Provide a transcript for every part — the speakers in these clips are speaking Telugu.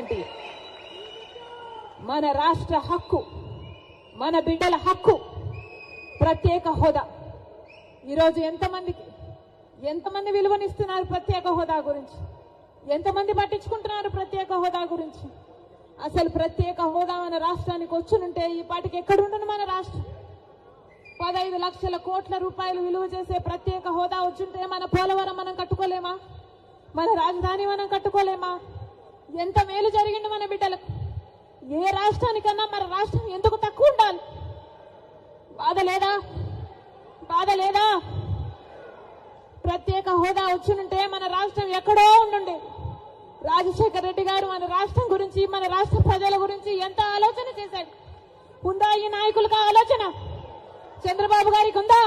గ్యారంటీ. మన రాష్ట్ర హక్కు, మన బిడ్డల హక్కు ప్రత్యేక హోదా. ఈరోజు ఎంతమంది విలువనిస్తున్నారు ప్రత్యేక హోదా గురించి? ఎంతమంది పట్టించుకుంటున్నారు ప్రత్యేక హోదా గురించి? అసలు ప్రత్యేక హోదా మన రాష్ట్రానికి వచ్చునుంటే ఈ పాటికి ఎక్కడుండును మన రాష్ట్రం? 15 లక్షల కోట్ల రూపాయలు విలువ చేసే ప్రత్యేక హోదా వచ్చుంటే మన పోలవరం మనం కట్టుకోలేమా? మన రాజధాని మనం కట్టుకోలేమా? ఎంత మేలు జరిగింది మన బిడ్డలకు. ఏ రాష్ట్రానికన్నా మన రాష్ట్రం ఎందుకు తక్కువ ఉండాలి? బాధ లేదా? ప్రత్యేక హోదా వచ్చునుంటే మన రాష్ట్రం ఎక్కడో ఉండుండే. రాజశేఖర రెడ్డి గారు మన రాష్ట్రం గురించి, మన రాష్ట్ర ప్రజల గురించి ఎంత ఆలోచన చేశాడు. ఉందా ఈ నాయకులకు ఆలోచన? చంద్రబాబు గారికి ఉందా?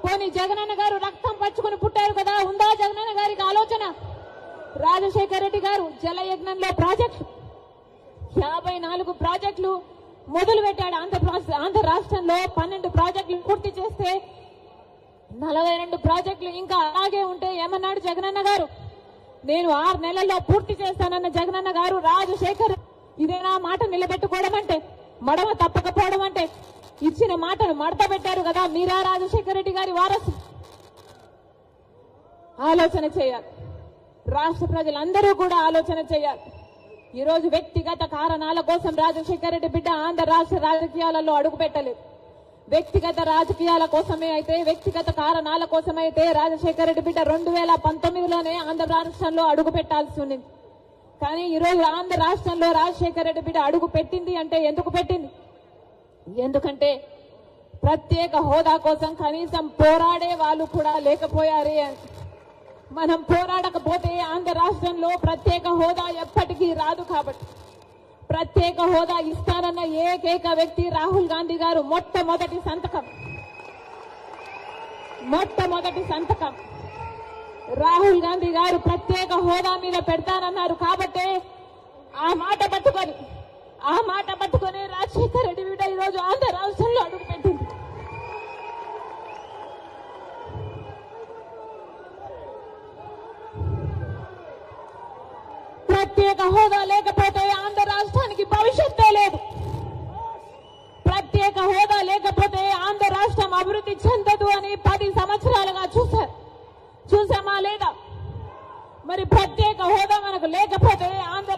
పోనీ జగనన్న గారు రక్తం పచ్చుకుని పుట్టారు కదా, ఉందా జగనన్న గారికి ఆలోచన? రాజశేఖర రెడ్డి గారు జలయజ్ఞంలో ప్రాజెక్టు 54 ప్రాజెక్టులు మొదలు పెట్టాడు. ఆంధ్ర రాష్ట్రంలో 12 ప్రాజెక్టులు పూర్తి చేస్తే 42 ప్రాజెక్టులు ఇంకా అలాగే ఉంటే ఏమన్నాడు జగనన్న గారు? నేను 6 నెలల్లో పూర్తి చేస్తానన్న జగనన్న గారు రాజశేఖర్ ఇదేనా మాట నిలబెట్టుకోవడం అంటే? మడమ తప్పకపోవడం అంటే? ఇచ్చిన మాటను మడత పెట్టారు కదా. మీరా రాజశేఖర రెడ్డి గారి వారసు? ఆలోచన చేయాలి. రాష్ట్ర ప్రజలందరూ కూడా ఆలోచన చేయాలి. ఈరోజు వ్యక్తిగత కారణాల కోసం రాజశేఖర రెడ్డి బిడ్డ ఆంధ్ర రాష్ట్ర రాజకీయాలలో అడుగు పెట్టలేదు. వ్యక్తిగత రాజకీయాల కోసమే అయితే, వ్యక్తిగత కారణాల కోసమైతే రాజశేఖర రెడ్డి బిడ్డ 2019లోనే ఆంధ్ర రాష్ట్రంలో అడుగు పెట్టాల్సి ఉంది. కానీ ఈరోజు ఆంధ్ర రాష్ట్రంలో రాజశేఖర రెడ్డి బిడ్డ అడుగు పెట్టింది అంటే ఎందుకు పెట్టింది? ఎందుకంటే ప్రత్యేక హోదా కోసం కనీసం పోరాడే వాళ్ళు కూడా లేకపోయారే. మనం పోరాడకపోతే ఆంధ్ర రాష్ట్రంలో ప్రత్యేక హోదా ఎప్పటికీ రాదు. కాబట్టి ప్రత్యేక హోదా ఇస్తానన్న ఏకైక వ్యక్తి రాహుల్ గాంధీ గారు. మొట్టమొదటి సంతకం రాహుల్ గాంధీ గారు ప్రత్యేక హోదా మీద పెడతానన్నారు. కాబట్టి ఆ మాట పట్టుకొని రాజశేఖర రెడ్డి బిడ్డ ఈరోజు ఆంధ్ర రాష్ట్రంలో అడుగుపెట్టింది. ప్రత్యేక హోదా లేకపోతే ఆంధ్ర రాష్ట్రానికి భవిష్యత్తే లేదు. ప్రత్యేక హోదా లేకపోతే ఆంధ్ర రాష్ట్రం అభివృద్ధి చెందదు అని 10 సంవత్సరాలుగా చూసామా లేదా? మరి ప్రత్యేక హోదా మనకు లేకపోతే ఆంధ్ర